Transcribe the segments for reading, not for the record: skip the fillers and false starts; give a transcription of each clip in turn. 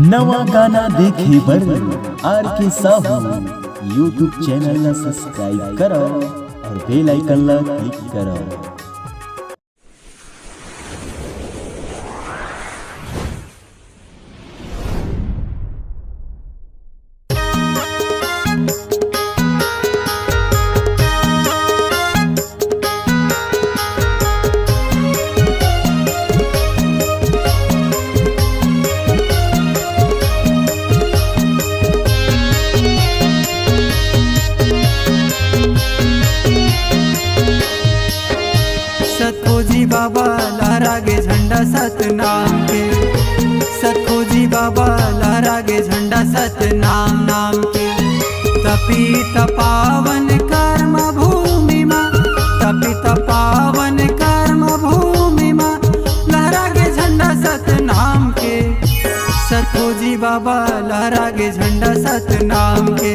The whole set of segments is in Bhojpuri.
नवा गाना देखे बर आर के साहू यूट्यूब चैनल ला सब्सक्राइब करो और बेल आइकन ला क्लिक करो। सतखोजी बाबा लहरागे झंडा सतनाम के, सतखोजी बाबा लहरागे झंडा सतनाम नाम के। तपी तपावन कर्म भूमि माँ, तपी तपावन कर्म भूमि माँ लहरागे झंडा सतनाम के। सतखोजी बाबा लहरागे झंडा सतनाम के,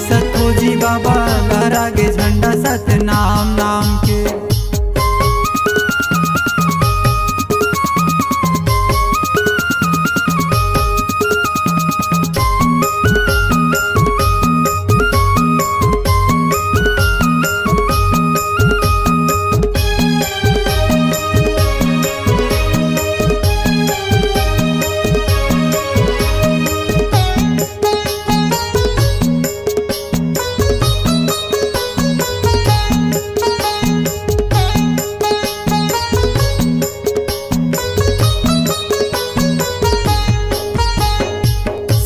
सतखोजी बाबा लहरागे झंडा सतनाम नाम के।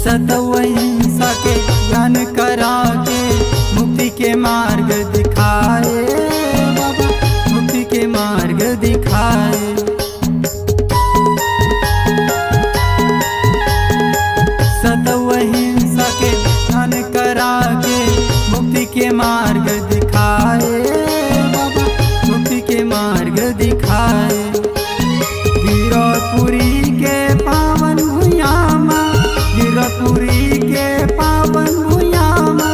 सतअहिंसा के ज्ञान करा के मुक्ति के मार्ग दिखाए बाबा, मुक्ति के मार्ग दिखाए। सतअहिंसा के ज्ञान करा के मुक्ति के मार्ग दिखाए बाबा, मुक्ति के मार्ग दिखाए। गिरपुरी के पावन भुयामा, गिरपुरी के पावन भुयामा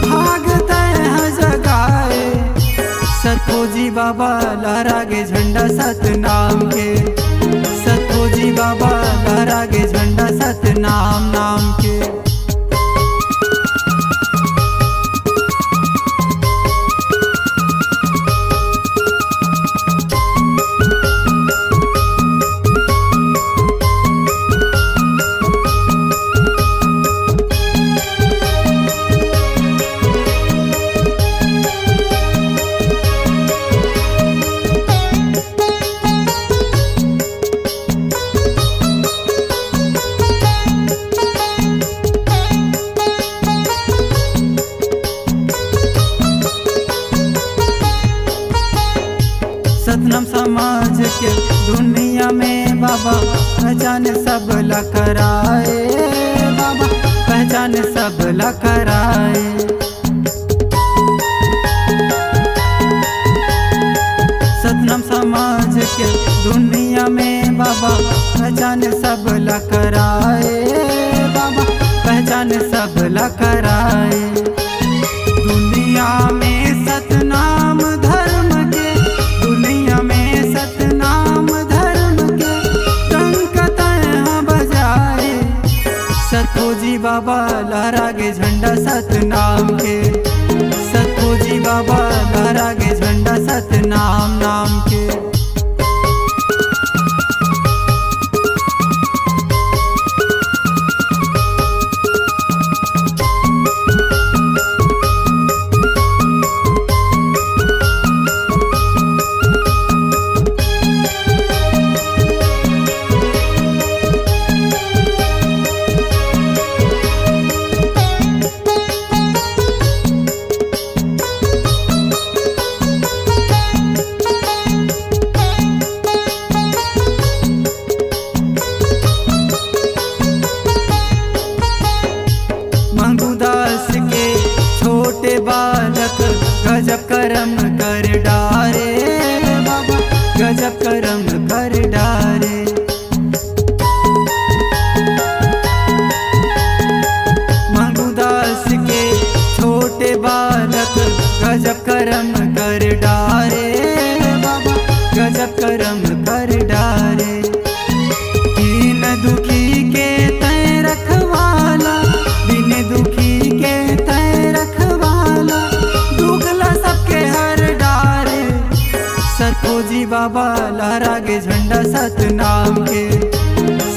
भागते हैं जगाए। सतखोजी बाबा लहरागे झंडा सतनाम के, सतखोजी बाबा लहरागे झंडा सतनाम नाम के। सतनाम समाज के दुनिया में बाबा पहचान सब ला कराए बाबा, पहचान सब ला कराए। सतनाम समाज के दुनिया में बाबा पहचान सब ला कराए बाबा, पहचान सब ला कराए। दुनिया में सतनाम धर्म के, दुनिया में सतनाम धर्म के डंक तहाँ बजाए। सतखोजी बाबा लहरागे झंडा सतनाम के, सतखोजी बाबा लहरागे झंडा सतनाम नाम के। बाबा लहरा गे झंडा सतनाम के,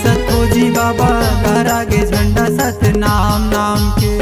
सतखोजी बाबा लहरा गे झंडा सतनाम नाम के।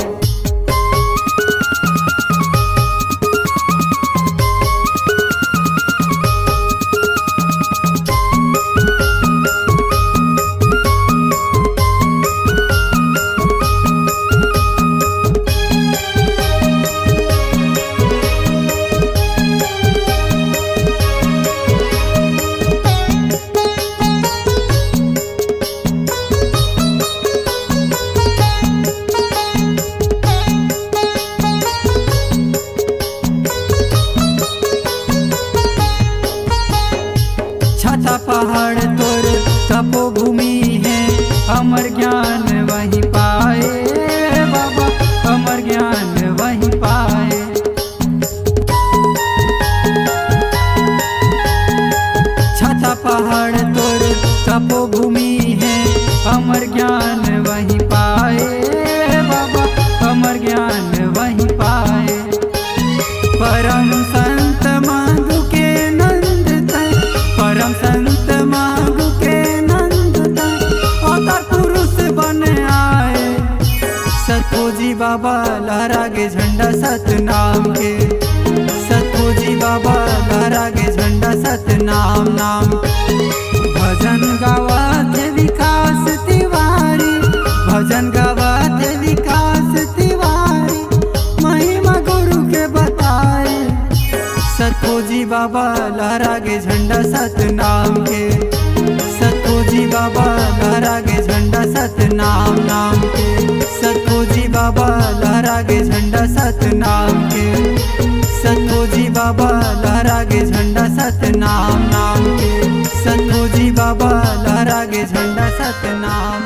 छाता पहाड़ तोर तपोभूमि है, अमर ज्ञान वहीं पाए बाबा, अमर ज्ञान वहीं पाए। छाता पहाड़ तोर तपोभूमि है, अमर ज्ञान वहीं पाए बाबा, अमर ज्ञान वहीं पाए। परम संत मांगू के नंद तय, परम संत मांगू के नंद तय, अवतार पुरुष बन आए। सतखोजी बाबा लहरा गे झंडा सतनाम के, सतखोजी बाबा लहरा गे झंडा सतनाम नाम। भजन गावत विकास तिवारी, भजन गावत विकास तिवारी, महिमा गुरु के बताए। सतखोजी बाबा लहरा गे झंडा सतनाम के, सतखोजी बाबा लहरा गे झंडा सतनाम नाम के, सतखोजी बाबा लहरा गे झंडा सतनाम के, सतखोजी बाबा लहरा गे झंडा सतनाम नाम के, सतखोजी बाबा लहरा गे झंडा सतनाम।